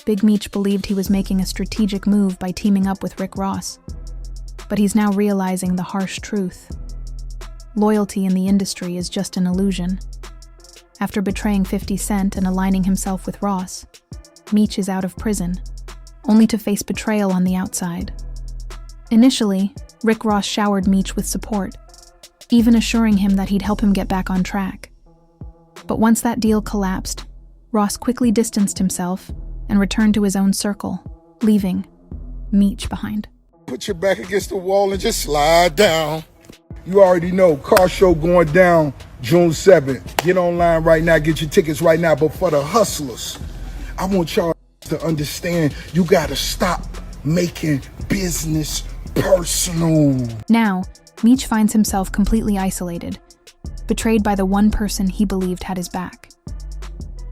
Big Meech believed he was making a strategic move by teaming up with Rick Ross. But he's now realizing the harsh truth. Loyalty in the industry is just an illusion. After betraying 50 Cent and aligning himself with Ross, Meech is out of prison, only to face betrayal on the outside. Initially, Rick Ross showered Meech with support, even assuring him that he'd help him get back on track. But once that deal collapsed, Ross quickly distanced himself and returned to his own circle, leaving Meech behind. Put your back against the wall and just slide down. You already know, car show going down June 7th. Get online right now, get your tickets right now. But for the hustlers, I want y'all to understand you gotta stop making business personal. Now, Meech finds himself completely isolated, betrayed by the one person he believed had his back.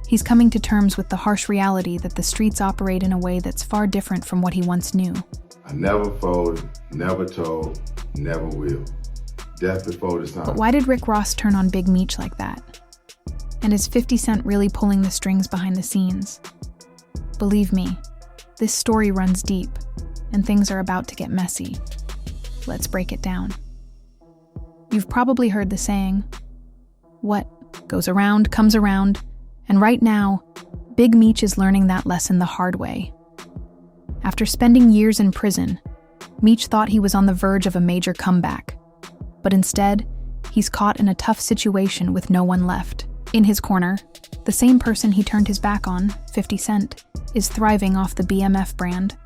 He's coming to terms with the harsh reality that the streets operate in a way that's far different from what he once knew. I never folded, never told, never will. Death before the sun. But why did Rick Ross turn on Big Meech like that? And is 50 Cent really pulling the strings behind the scenes? Believe me, this story runs deep, and things are about to get messy. Let's break it down. You've probably heard the saying, what goes around comes around, and right now, Big Meech is learning that lesson the hard way. After spending years in prison, Meech thought he was on the verge of a major comeback, but instead, he's caught in a tough situation with no one left. In his corner, the same person he turned his back on, 50 Cent, is thriving off the BMF brand,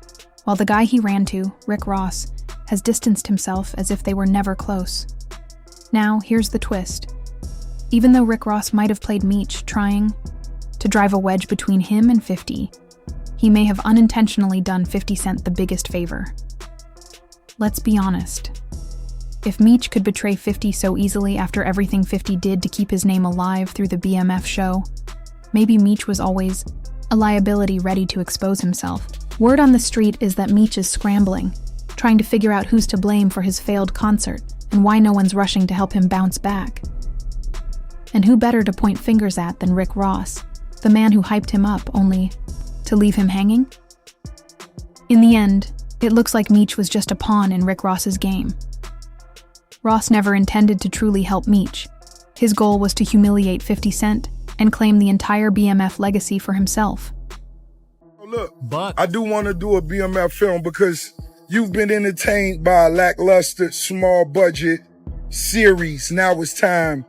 while the guy he ran to, Rick Ross, has distanced himself as if they were never close. Now, here's the twist. Even though Rick Ross might have played Meech, trying to drive a wedge between him and 50, he may have unintentionally done 50 Cent the biggest favor. Let's be honest. If Meech could betray 50 so easily after everything 50 did to keep his name alive through the BMF show, maybe Meech was always a liability ready to expose himself. Word on the street is that Meech is scrambling, trying to figure out who's to blame for his failed concert and why no one's rushing to help him bounce back. And who better to point fingers at than Rick Ross, the man who hyped him up only to leave him hanging? In the end, it looks like Meech was just a pawn in Rick Ross's game. Ross never intended to truly help Meech. His goal was to humiliate 50 Cent and claim the entire BMF legacy for himself. Look, I do want to do a BMF film because you've been entertained by a lackluster, small budget series. Now it's time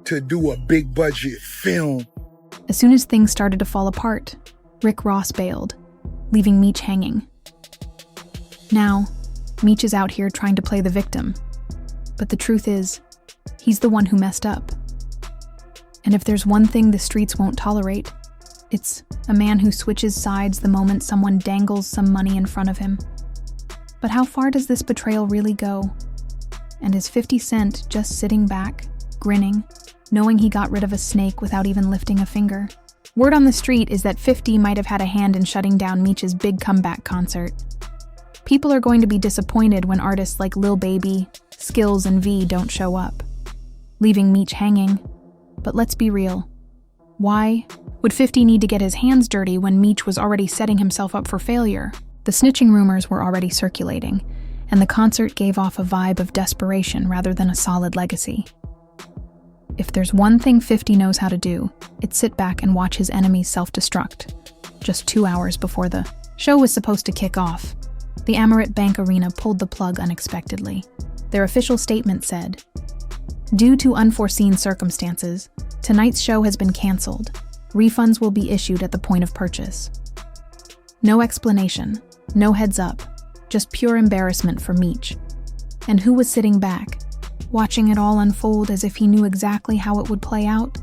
to do a big budget film. As soon as things started to fall apart, Rick Ross bailed, leaving Meech hanging. Now, Meech is out here trying to play the victim. But the truth is, he's the one who messed up. And if there's one thing the streets won't tolerate, it's a man who switches sides the moment someone dangles some money in front of him. But how far does this betrayal really go? And is 50 Cent just sitting back, grinning, knowing he got rid of a snake without even lifting a finger? Word on the street is that 50 might have had a hand in shutting down Meech's big comeback concert. People are going to be disappointed when artists like Lil Baby, Skills, and V don't show up, leaving Meech hanging. But let's be real. Why would 50 need to get his hands dirty when Meech was already setting himself up for failure? The snitching rumors were already circulating, and the concert gave off a vibe of desperation rather than a solid legacy. If there's one thing 50 knows how to do, it's sit back and watch his enemies self-destruct. Just 2 hours before the show was supposed to kick off, the Amaret Bank Arena pulled the plug unexpectedly. Their official statement said, "Due to unforeseen circumstances, tonight's show has been canceled. Refunds will be issued at the point of purchase." No explanation, no heads up, just pure embarrassment for Meech. And who was sitting back, watching it all unfold as if he knew exactly how it would play out?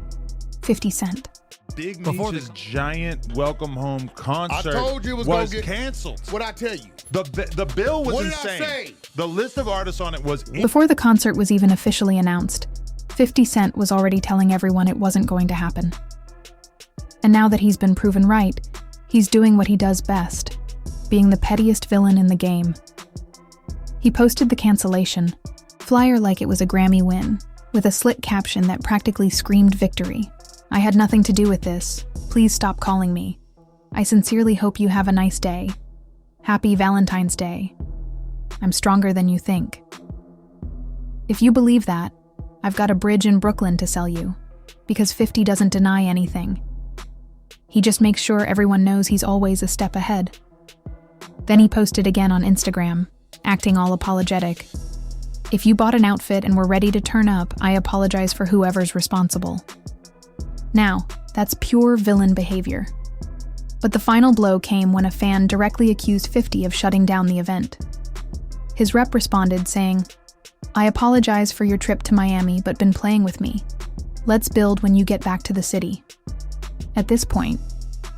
50 Cent. Big Meech's giant welcome home concert I told you it was canceled. What'd I tell you? The bill was what insane. Did I say? The list of artists on it was Before the concert was even officially announced, 50 Cent was already telling everyone it wasn't going to happen. And now that he's been proven right, he's doing what he does best, being the pettiest villain in the game. He posted the cancellation flyer like it was a Grammy win, with a slick caption that practically screamed victory. "I had nothing to do with this. Please stop calling me." I sincerely hope you have a nice day. Happy Valentine's Day. I'm stronger than you think. If you believe that, I've got a bridge in Brooklyn to sell you, because 50 doesn't deny anything. He just makes sure everyone knows he's always a step ahead. Then he posted again on Instagram, acting all apologetic. If you bought an outfit and were ready to turn up, I apologize for whoever's responsible. Now, that's pure villain behavior. But the final blow came when a fan directly accused 50 of shutting down the event. His rep responded saying, "I apologize for your trip to Miami, but been playing with me. Let's build when you get back to the city." At this point,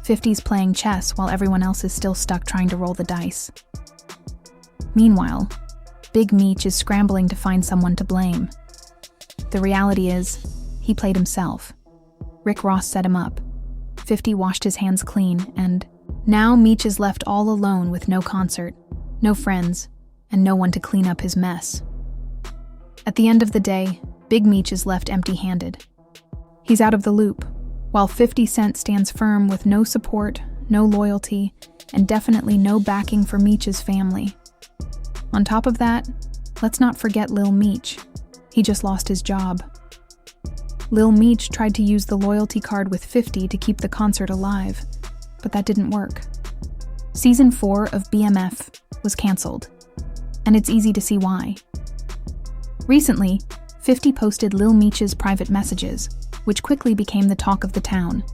50's playing chess while everyone else is still stuck trying to roll the dice. Meanwhile, Big Meech is scrambling to find someone to blame. The reality is, he played himself. Rick Ross set him up. 50 washed his hands clean, and now Meech is left all alone with no concert, no friends, and no one to clean up his mess. At the end of the day, Big Meech is left empty-handed. He's out of the loop, while 50 Cent stands firm with no support, no loyalty, and definitely no backing for Meech's family. On top of that, let's not forget Lil Meech. He just lost his job. Lil Meech tried to use the loyalty card with 50 to keep the concert alive, but that didn't work. Season 4 of BMF was canceled, and it's easy to see why. Recently, 50 posted Lil Meech's private messages, which quickly became the talk of the town.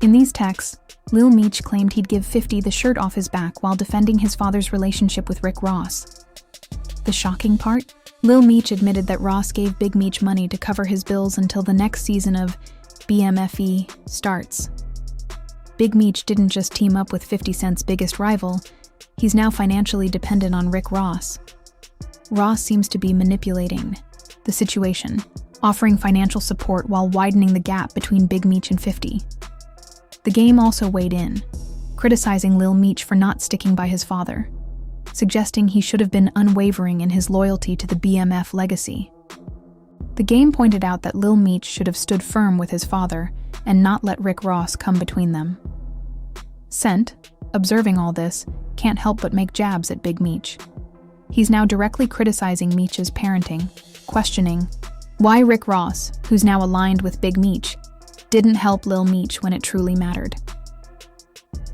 In these texts, Lil Meech claimed he'd give 50 the shirt off his back while defending his father's relationship with Rick Ross. The shocking part? Lil Meech admitted that Ross gave Big Meech money to cover his bills until the next season of BMFE starts. Big Meech didn't just team up with 50 Cent's biggest rival, he's now financially dependent on Rick Ross. Ross seems to be manipulating the situation, offering financial support while widening the gap between Big Meech and 50. The game also weighed in, criticizing Lil Meech for not sticking by his father, suggesting he should have been unwavering in his loyalty to the BMF legacy. The game pointed out that Lil Meech should have stood firm with his father and not let Rick Ross come between them. Cent, observing all this, can't help but make jabs at Big Meech. He's now directly criticizing Meech's parenting, questioning why Rick Ross, who's now aligned with Big Meech, didn't help Lil Meech when it truly mattered.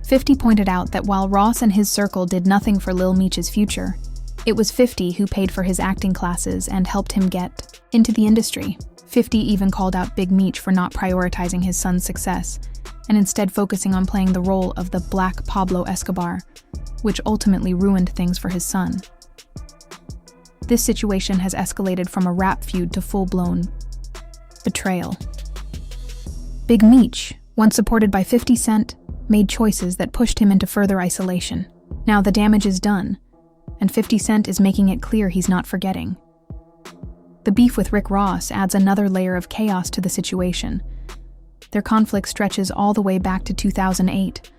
50 pointed out that while Ross and his circle did nothing for Lil Meech's future, it was 50 who paid for his acting classes and helped him get into the industry. 50 even called out Big Meech for not prioritizing his son's success, and instead focusing on playing the role of the Black Pablo Escobar, which ultimately ruined things for his son. This situation has escalated from a rap feud to full-blown betrayal. Big Meech, once supported by 50 Cent, made choices that pushed him into further isolation. Now the damage is done, and 50 Cent is making it clear he's not forgetting. The beef with Rick Ross adds another layer of chaos to the situation. Their conflict stretches all the way back to 2008,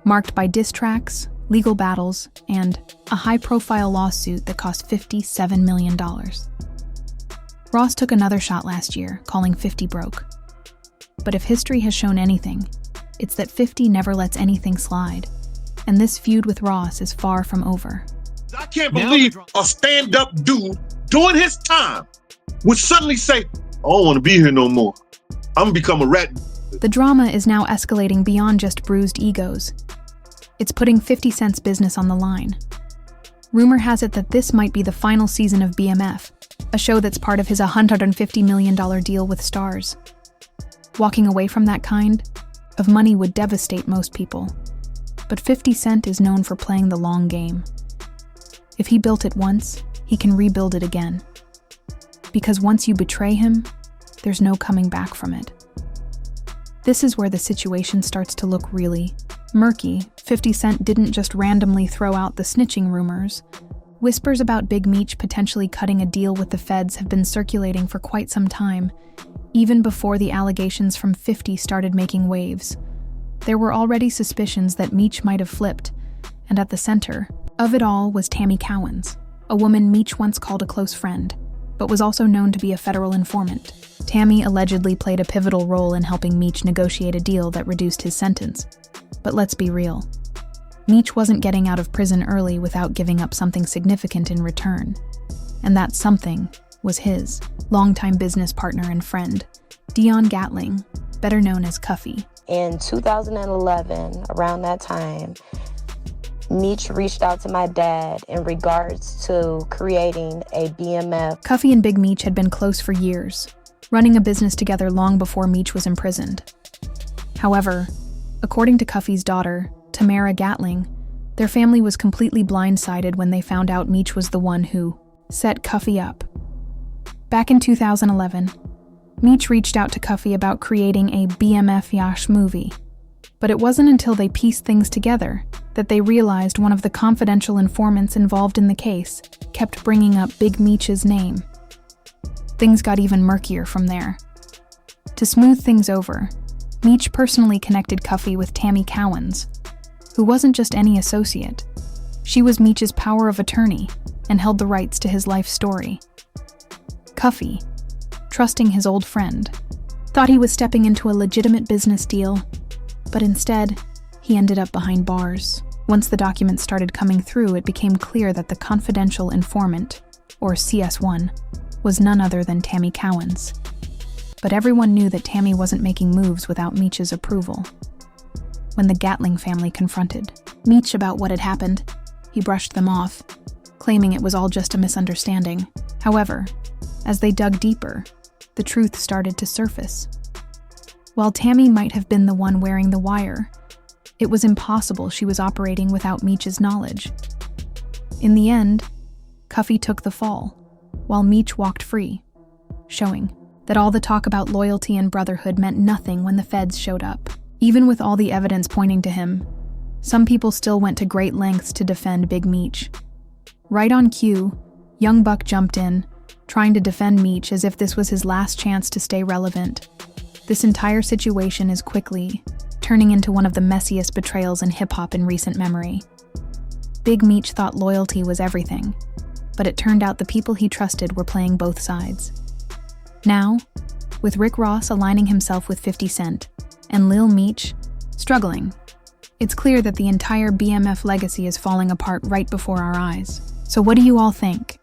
marked by diss tracks, legal battles, and a high-profile lawsuit that cost $57 million. Ross took another shot last year, calling 50 broke. But if history has shown anything, it's that 50 never lets anything slide, and this feud with Ross is far from over. I can't believe a stand-up dude doing his time would suddenly say, "I don't want to be here no more. I'm gonna become a rat." The drama is now escalating beyond just bruised egos. It's putting 50 Cent's business on the line. Rumor has it that this might be the final season of BMF, a show that's part of his $150 million deal with Stars. Walking away from that kind of money would devastate most people, but 50 Cent is known for playing the long game. If he built it once, he can rebuild it again. Because once you betray him, there's no coming back from it. This is where the situation starts to look really murky. 50 Cent didn't just randomly throw out the snitching rumors. Whispers about Big Meech potentially cutting a deal with the feds have been circulating for quite some time, even before the allegations from 50 started making waves. There were already suspicions that Meech might have flipped, and at the center of it all was Tammy Cowens, a woman Meech once called a close friend, but was also known to be a federal informant. Tammy allegedly played a pivotal role in helping Meech negotiate a deal that reduced his sentence. But let's be real. Meech wasn't getting out of prison early without giving up something significant in return. And that something was his longtime business partner and friend, Dion Gatling, better known as Cuffy. In 2011, around that time, Meech reached out to my dad in regards to creating a BMF. Cuffy and Big Meech had been close for years, running a business together long before Meech was imprisoned. However, according to Cuffy's daughter, Tamara Gatling, their family was completely blindsided when they found out Meech was the one who set Cuffy up. Back in 2011, Meech reached out to Cuffy about creating a BMF Yash movie. But it wasn't until they pieced things together that they realized one of the confidential informants involved in the case kept bringing up Big Meech's name. Things got even murkier from there. To smooth things over, Meech personally connected Cuffy with Tammy Cowens, who wasn't just any associate. She was Meech's power of attorney and held the rights to his life story. Cuffy, trusting his old friend, thought he was stepping into a legitimate business deal, but instead, he ended up behind bars. Once the documents started coming through, it became clear that the confidential informant, or CS1, was none other than Tammy Cowens. But everyone knew that Tammy wasn't making moves without Meech's approval. When the Gatling family confronted Meech about what had happened, he brushed them off, claiming it was all just a misunderstanding. However, as they dug deeper, the truth started to surface. While Tammy might have been the one wearing the wire, it was impossible she was operating without Meech's knowledge. In the end, Cuffy took the fall, while Meech walked free, showing that all the talk about loyalty and brotherhood meant nothing when the feds showed up. Even with all the evidence pointing to him, some people still went to great lengths to defend Big Meech. Right on cue, young Buck jumped in, trying to defend Meech as if this was his last chance to stay relevant. This entire situation is quickly turning into one of the messiest betrayals in hip-hop in recent memory. Big Meech thought loyalty was everything, but it turned out the people he trusted were playing both sides. Now, with Rick Ross aligning himself with 50 Cent and Lil Meech struggling, it's clear that the entire BMF legacy is falling apart right before our eyes. So what do you all think?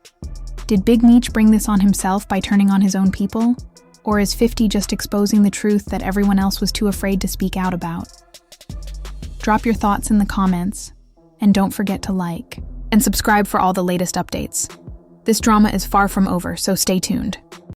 Did Big Meech bring this on himself by turning on his own people? Or is 50 just exposing the truth that everyone else was too afraid to speak out about? Drop your thoughts in the comments, and don't forget to like and subscribe for all the latest updates. This drama is far from over, so stay tuned.